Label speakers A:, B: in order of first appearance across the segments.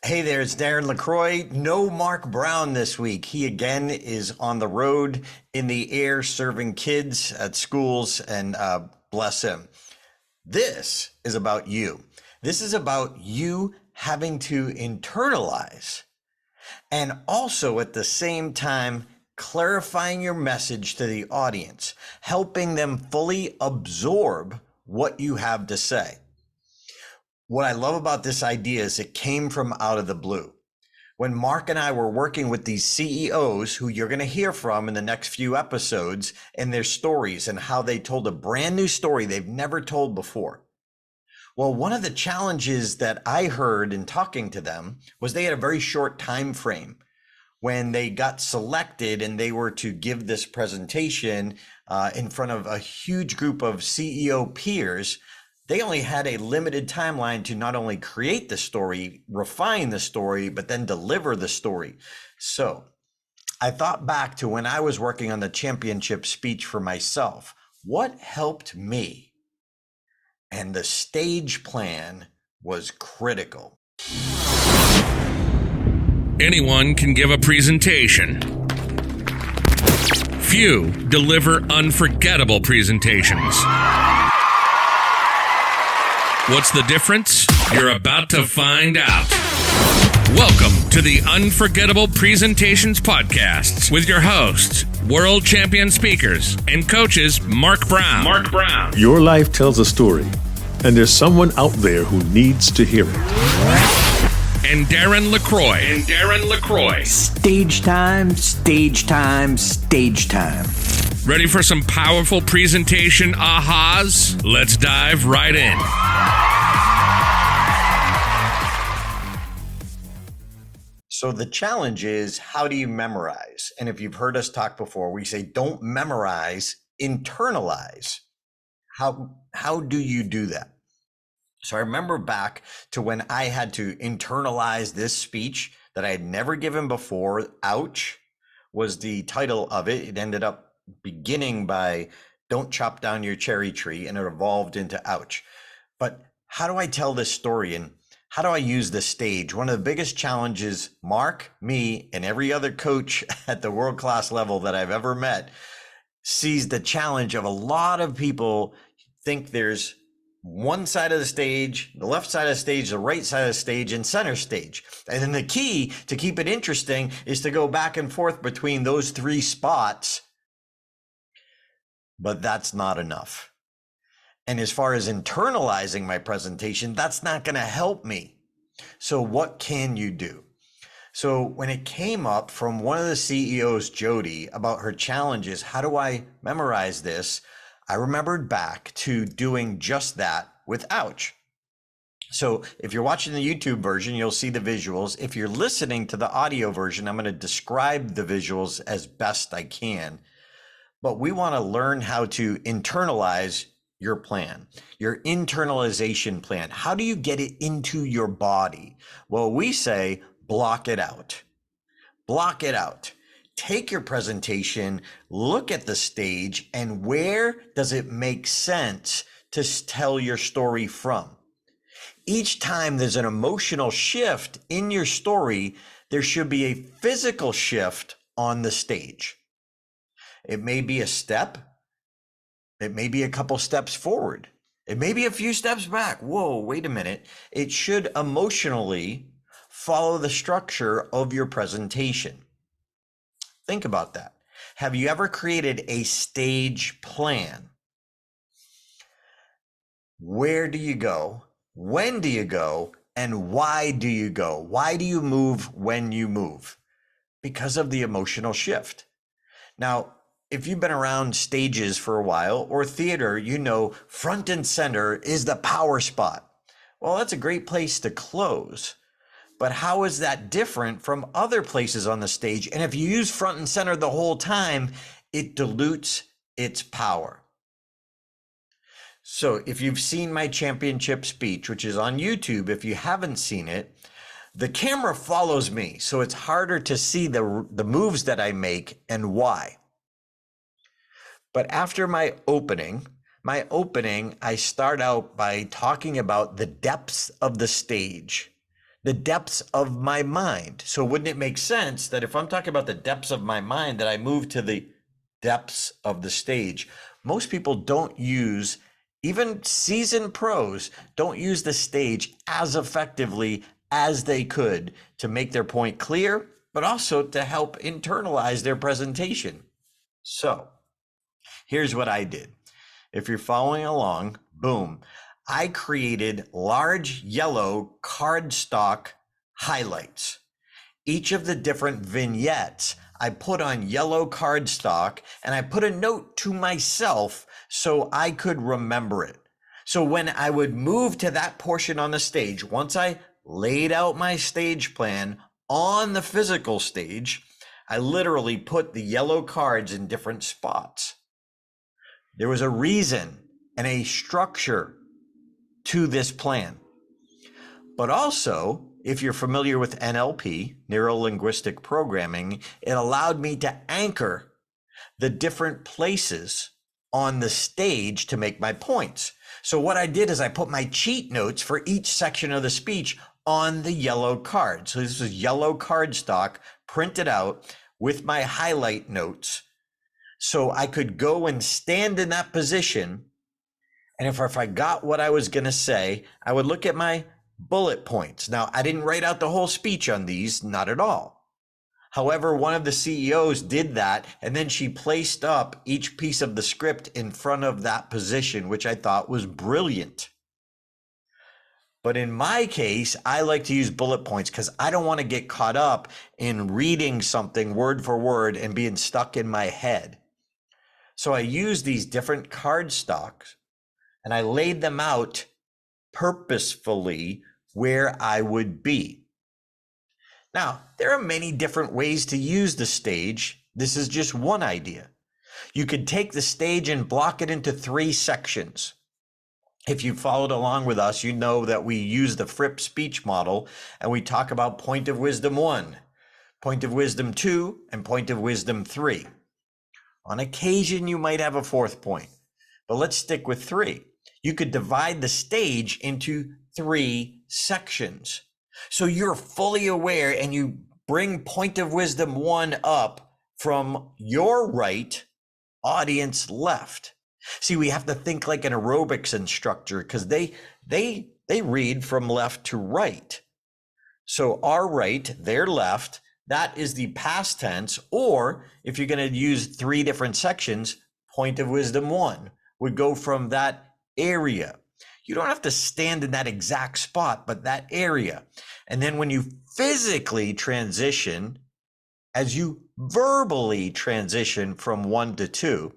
A: Hey there, it's Darren LaCroix. No Mark Brown this week. He again is on the road in the air serving kids at schools, and bless him. This is about you. This is about you having to internalize and also at the same time clarifying your message to the audience, helping them fully absorb what you have to say. What I love about this idea is it came from out of the blue. When Mark and I were working with these CEOs who you're going to hear from in the next few episodes and their stories and how they told a brand new story they've never told before. Well, one of the challenges that I heard in talking to them was they had a very short time frame when they got selected and they were to give this presentation in front of a huge group of CEO peers. They only had a limited timeline to not only create the story, refine the story, but then deliver the story. So I thought back to when I was working on the championship speech for myself. What helped me? And the stage plan was critical.
B: Anyone can give a presentation. Few deliver unforgettable presentations. What's the difference? You're about to find out. Welcome to the Unforgettable Presentations Podcasts with your hosts, world champion speakers and coaches Mark Brown.
C: Your life tells a story, and there's someone out there who needs to hear it.
B: And Darren LaCroix.
D: Stage time, stage time, stage time.
B: Ready for some powerful presentation ahas? Let's dive right in.
A: So the challenge is, how do you memorize? And if you've heard us talk before, we say don't memorize, internalize. How do you do that? So I remember back to when I had to internalize this speech that I had never given before. Ouch was the title of it. It ended up beginning by don't chop down your cherry tree, and it evolved into ouch. But how do I tell this story and how do I use the stage? One of the biggest challenges Mark, me, and every other coach at the world-class level that I've ever met sees the challenge of a lot of people think there's one side of the stage, the left side of the stage, the right side of the stage, and center stage. And then the key to keep it interesting is to go back and forth between those three spots. But that's not enough. And as far as internalizing my presentation, that's not going to help me. So what can you do? So when it came up from one of the CEOs, Jody, about her challenges, how do I memorize this? I remembered back to doing just that with ouch. So if you're watching the YouTube version, you'll see the visuals. If you're listening to the audio version, I'm going to describe the visuals as best I can. But we want to learn how to internalize your plan, your internalization plan. How do you get it into your body? Well, we say block it out. Block it out. Take your presentation, look at the stage, and where does it make sense to tell your story from? Each time there's an emotional shift in your story, there should be a physical shift on the stage. It may be a step. It may be a couple steps forward. It may be a few steps back. Whoa, wait a minute. It should emotionally follow the structure of your presentation. Think about that. Have you ever created a stage plan? Where do you go? When do you go? And why do you go? Why do you move when you move? Because of the emotional shift. Now, if you've been around stages for a while or theater, you know front and center is the power spot. Well, that's a great place to close. But how is that different from other places on the stage? And if you use front and center the whole time, it dilutes its power. So if you've seen my championship speech, which is on YouTube, if you haven't seen it, the camera follows me. So it's harder to see the moves that I make and why. But after my opening, I start out by talking about the depths of the stage. the depths of my mind. So wouldn't it make sense that if I'm talking about the depths of my mind, that I move to the depths of the stage? Most people don't use, even seasoned pros, don't use the stage as effectively as they could to make their point clear, but also to help internalize their presentation. So here's what I did. If you're following along, boom, I created large yellow cardstock highlights. Each of the different vignettes I put on yellow cardstock, and I put a note to myself so I could remember it. So when I would move to that portion on the stage, once I laid out my stage plan on the physical stage, I literally put the yellow cards in different spots. There was a reason and a structure to this plan. But also, if you're familiar with NLP, neuro-linguistic programming, it allowed me to anchor the different places on the stage to make my points. So what I did is I put my cheat notes for each section of the speech on the yellow card. So this is yellow cardstock printed out with my highlight notes. So I could go and stand in that position. And if I got what I was going to say, I would look at my bullet points. Now, I didn't write out the whole speech on these, not at all. However, one of the CEOs did that, and then she placed up each piece of the script in front of that position, which I thought was brilliant. But in my case, I like to use bullet points because I don't want to get caught up in reading something word for word and being stuck in my head. So I used these different cardstocks and I laid them out purposefully where I would be. Now, there are many different ways to use the stage. This is just one idea. You could take the stage and block it into 3 sections. If you followed along with us, you know that we use the Fripp speech model and we talk about point of wisdom 1, point of wisdom 2, and point of wisdom 3. On occasion, you might have a 4th point, but let's stick with 3. You could divide the stage into 3 sections. So you're fully aware and you bring point of wisdom 1 up from your right, audience left. See, we have to think like an aerobics instructor because they read from left to right. So our right, their left, that is the past tense. Or if you're going to use 3 different sections, point of wisdom 1 would go from that area. You don't have to stand in that exact spot, but that area. And then when you physically transition, as you verbally transition from 1 to 2,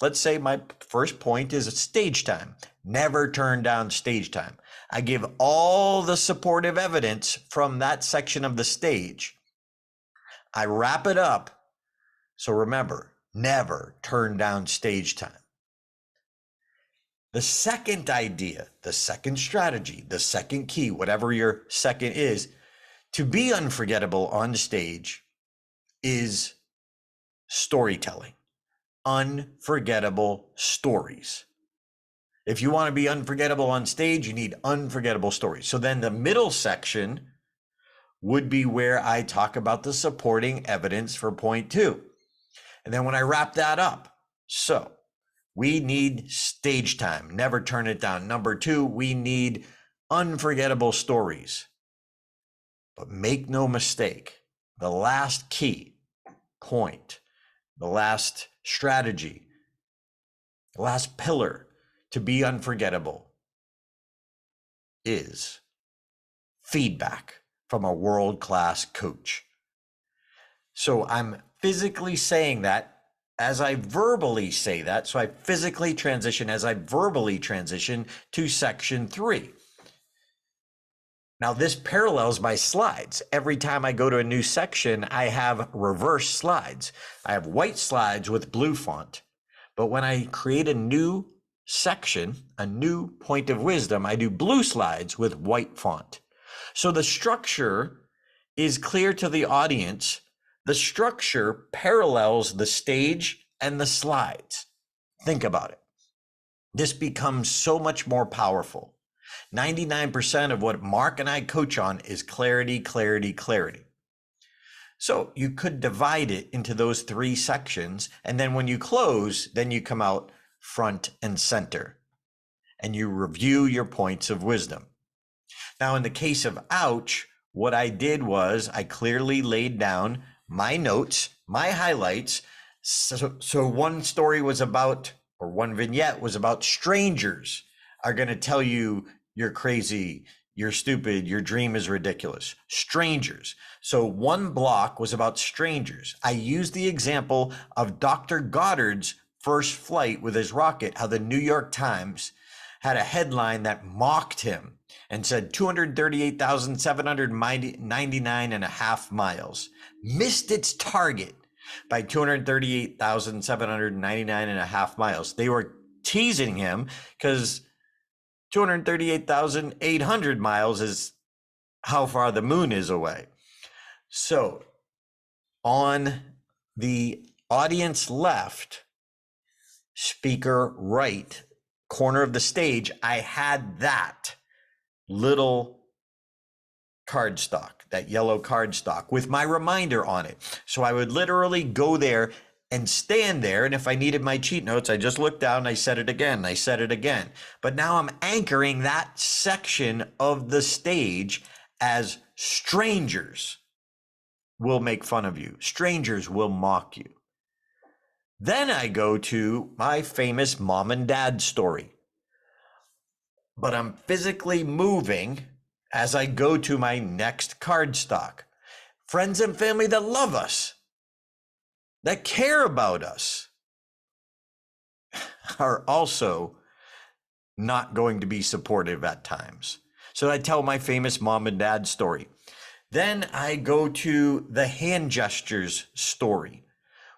A: let's say my first point is stage time. Never turn down stage time. I give all the supportive evidence from that section of the stage. I wrap it up. So remember, never turn down stage time. The second idea, the second strategy, the second key, whatever your second is, to be unforgettable on stage is storytelling. Unforgettable stories. If you want to be unforgettable on stage, you need unforgettable stories. So then the middle section would be where I talk about the supporting evidence for point 2. And then when I wrap that up, so we need stage time. Never turn it down. Number 2, we need unforgettable stories. But make no mistake, the last key point, the last strategy, the last pillar to be unforgettable is feedback from a world-class coach. So I'm physically saying that as I verbally say that. So I physically transition as I verbally transition to section 3. Now this parallels my slides. Every time I go to a new section, I have reverse slides. I have white slides with blue font. But when I create a new section, a new point of wisdom, I do blue slides with white font. So the structure is clear to the audience. The structure parallels the stage and the slides. Think about it. This becomes so much more powerful. 99% of what Mark and I coach on is clarity, clarity, clarity. So you could divide it into those 3 sections. And then when you close, then you come out front and center and you review your points of wisdom. Now, in the case of ouch, what I did was I clearly laid down my notes, my highlights. So one story was about, or one vignette was about strangers are going to tell you you're crazy, you're stupid, your dream is ridiculous. Strangers. So one block was about strangers. I used the example of Dr. Goddard's first flight with his rocket, how the New York Times had a headline that mocked him and said 238,799 and a half miles, missed its target by 238,799 and a half miles. They were teasing him because 238,800 miles is how far the moon is away. So on the audience left, speaker right corner of the stage, I had that little cardstock, that yellow cardstock with my reminder on it. So I would literally go there and stand there. And if I needed my cheat notes, I just looked down, I said it again, I said it again. But now I'm anchoring that section of the stage as strangers will make fun of you. Strangers will mock you. Then I go to my famous mom and dad story. But I'm physically moving as I go to my next cardstock. Friends and family that love us, that care about us, are also not going to be supportive at times. So I tell my famous mom and dad story. Then I go to the hand gestures story,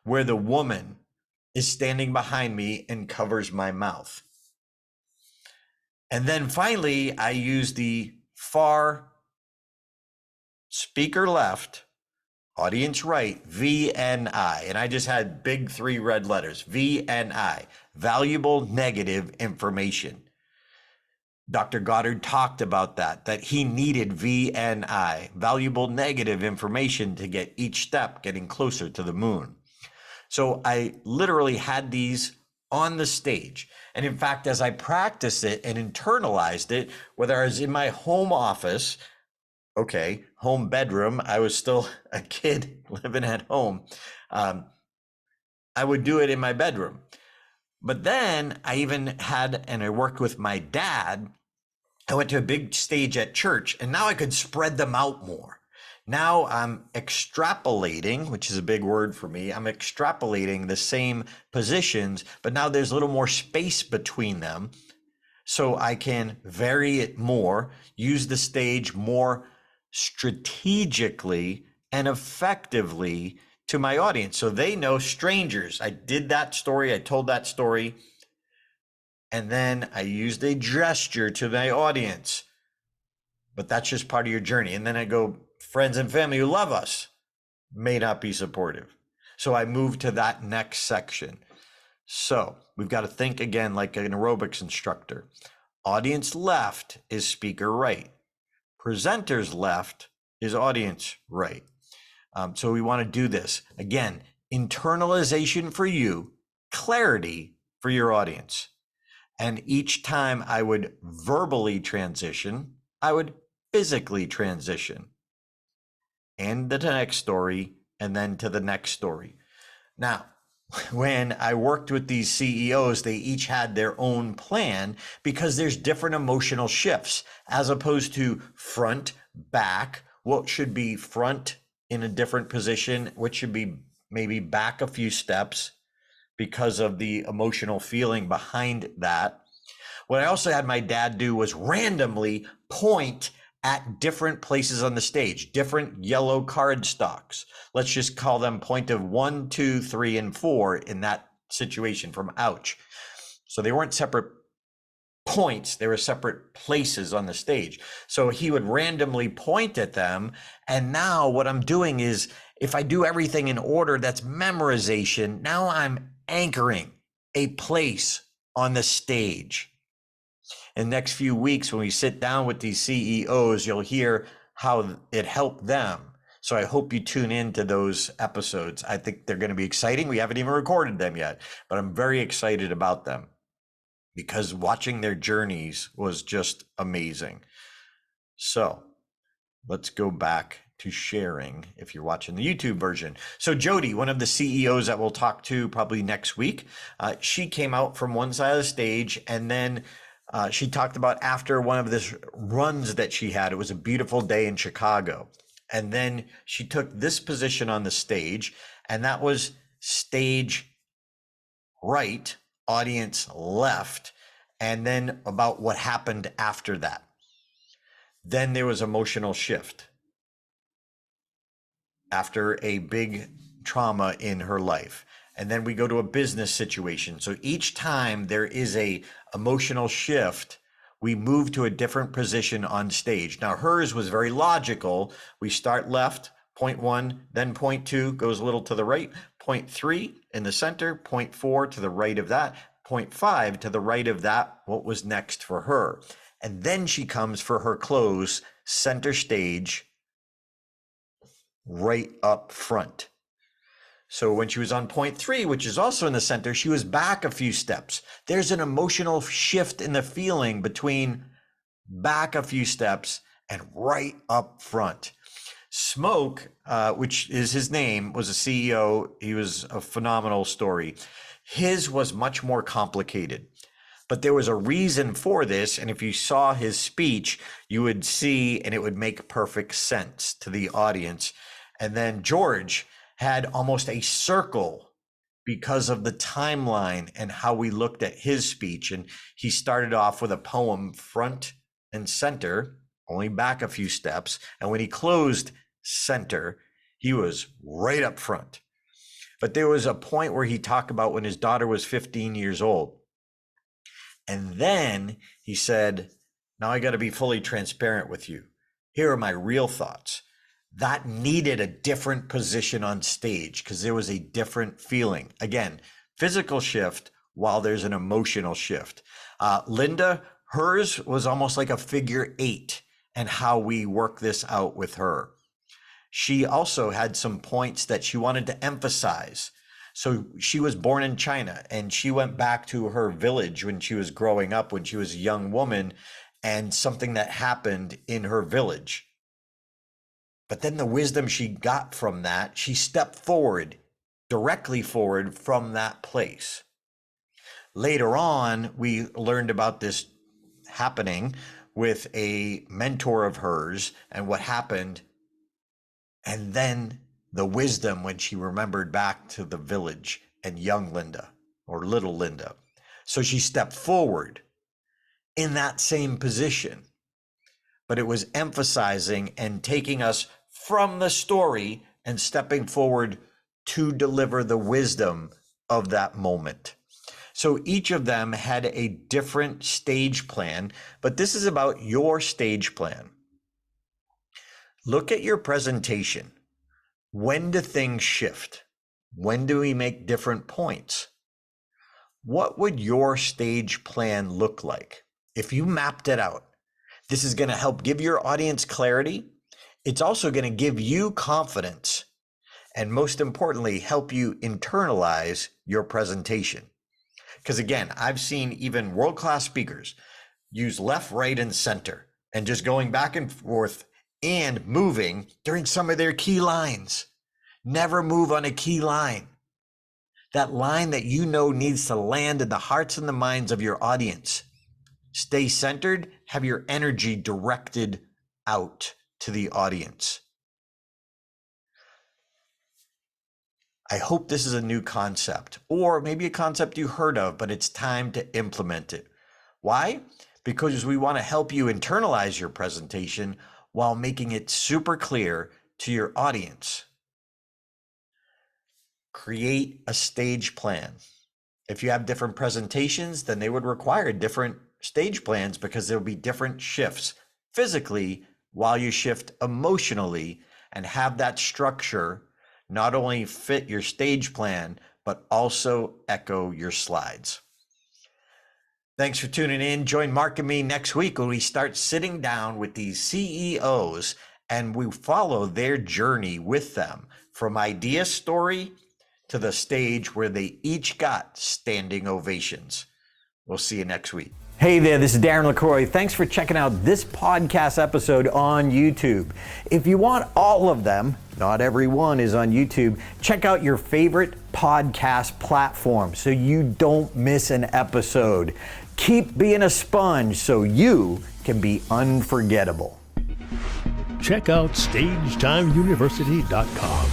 A: where the woman is standing behind me and covers my mouth. And then finally, I use the far speaker left, audience right, VNI. And I just had big 3 red letters, VNI, valuable negative information. Dr. Goddard talked about that he needed VNI, valuable negative information, to get each step getting closer to the moon. So I literally had these on the stage. And in fact, as I practiced it and internalized it, whether I was in my home office, home bedroom, I was still a kid living at home. I would do it in my bedroom. But then I even had, and I worked with my dad, I went to a big stage at church, and now I could spread them out more. Now I'm extrapolating, which is a big word for me. I'm extrapolating the same positions, but now there's a little more space between them. So I can vary it more, use the stage more strategically and effectively to my audience. So they know strangers. I did that story. I told that story. And then I used a gesture to my audience. But that's just part of your journey. And then I go, friends and family who love us may not be supportive. So I move to that next section. So we've got to think again like an aerobics instructor. Audience left is speaker right. Presenters left is audience right. So we want to do this. Again, internalization for you, clarity for your audience. And each time I would verbally transition, I would physically transition. And to the next story, and then to the next story. Now, when I worked with these CEOs, they each had their own plan because there's different emotional shifts as opposed to front, back, what should be front in a different position, which should be maybe back a few steps because of the emotional feeling behind that. What I also had my dad do was randomly point at different places on the stage, different yellow card stocks. Let's just call them point of 1, 2, 3, and 4 in that situation from ouch. So they weren't separate points, they were separate places on the stage. So he would randomly point at them. And now what I'm doing is, if I do everything in order, that's memorization. Now I'm anchoring a place on the stage. In the next few weeks, when we sit down with these CEOs, you'll hear how it helped them. So I hope you tune in to those episodes. I think they're going to be exciting. We haven't even recorded them yet, but I'm very excited about them because watching their journeys was just amazing. So let's go back to sharing if you're watching the YouTube version. So Jody, one of the CEOs that we'll talk to probably next week, she came out from one side of the stage, and then she talked about after one of this runs that she had, it was a beautiful day in Chicago. And then she took this position on the stage, and that was stage right, audience left, and then about what happened after that. Then there was emotional shift after a big trauma in her life. And then we go to a business situation. So each time there is a emotional shift, we move to a different position on stage. Now hers was very logical. We start left, point 1, then point 2 goes a little to the right, point 3 in the center, point 4 to the right of that, point 5 to the right of that, what was next for her. And then she comes for her close, center stage, right up front. So when she was on point 3, which is also in the center, she was back a few steps. There's an emotional shift in the feeling between back a few steps and right up front. Smoke, which is his name, was a CEO. He was a phenomenal story. His was much more complicated. But there was a reason for this. And if you saw his speech, you would see, and it would make perfect sense to the audience. And then George had almost a circle because of the timeline and how we looked at his speech. And he started off with a poem front and center, only back a few steps. And when he closed center, he was right up front. But there was a point where he talked about when his daughter was 15 years old. And then he said, now I got to be fully transparent with you. Here are my real thoughts. That needed a different position on stage because there was a different feeling. Again, physical shift while there's an emotional shift. Linda, hers was almost like a figure 8 and how we work this out with her. She also had some points that she wanted to emphasize. So she was born in China and she went back to her village when she was growing up, when she was a young woman, and something that happened in her village. But then the wisdom she got from that, she stepped forward, directly forward from that place. Later on, we learned about this happening with a mentor of hers and what happened. And then the wisdom when she remembered back to the village and young Linda or little Linda. So she stepped forward in that same position, but it was emphasizing and taking us from the story and stepping forward to deliver the wisdom of that moment. So each of them had a different stage plan, but this is about your stage plan. Look at your presentation. When do things shift? When do we make different points? What would your stage plan look like if you mapped it out? This is going to help give your audience clarity. It's also going to give you confidence, and most importantly, help you internalize your presentation. Because again, I've seen even world-class speakers use left, right, and center, and just going back and forth and moving during some of their key lines. Never move on a key line. That line that you know needs to land in the hearts and the minds of your audience. Stay centered, have your energy directed out to the audience. I hope this is a new concept, or maybe a concept you heard of, but it's time to implement it. Why? Because we want to help you internalize your presentation while making it super clear to your audience. Create a stage plan. If you have different presentations, then they would require different stage plans because there will be different shifts physically while you shift emotionally, and have that structure not only fit your stage plan, but also echo your slides. Thanks for tuning in. Join Mark and me next week when we start sitting down with these CEOs and we follow their journey with them from idea story to the stage where they each got standing ovations. We'll see you next week.
D: Hey there, this is Darren LaCroix. Thanks for checking out this podcast episode on YouTube. If you want all of them, not every one is on YouTube, check out your favorite podcast platform so you don't miss an episode. Keep being a sponge so you can be unforgettable.
C: Check out StagetimeUniversity.com,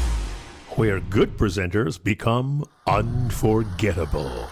C: where good presenters become unforgettable.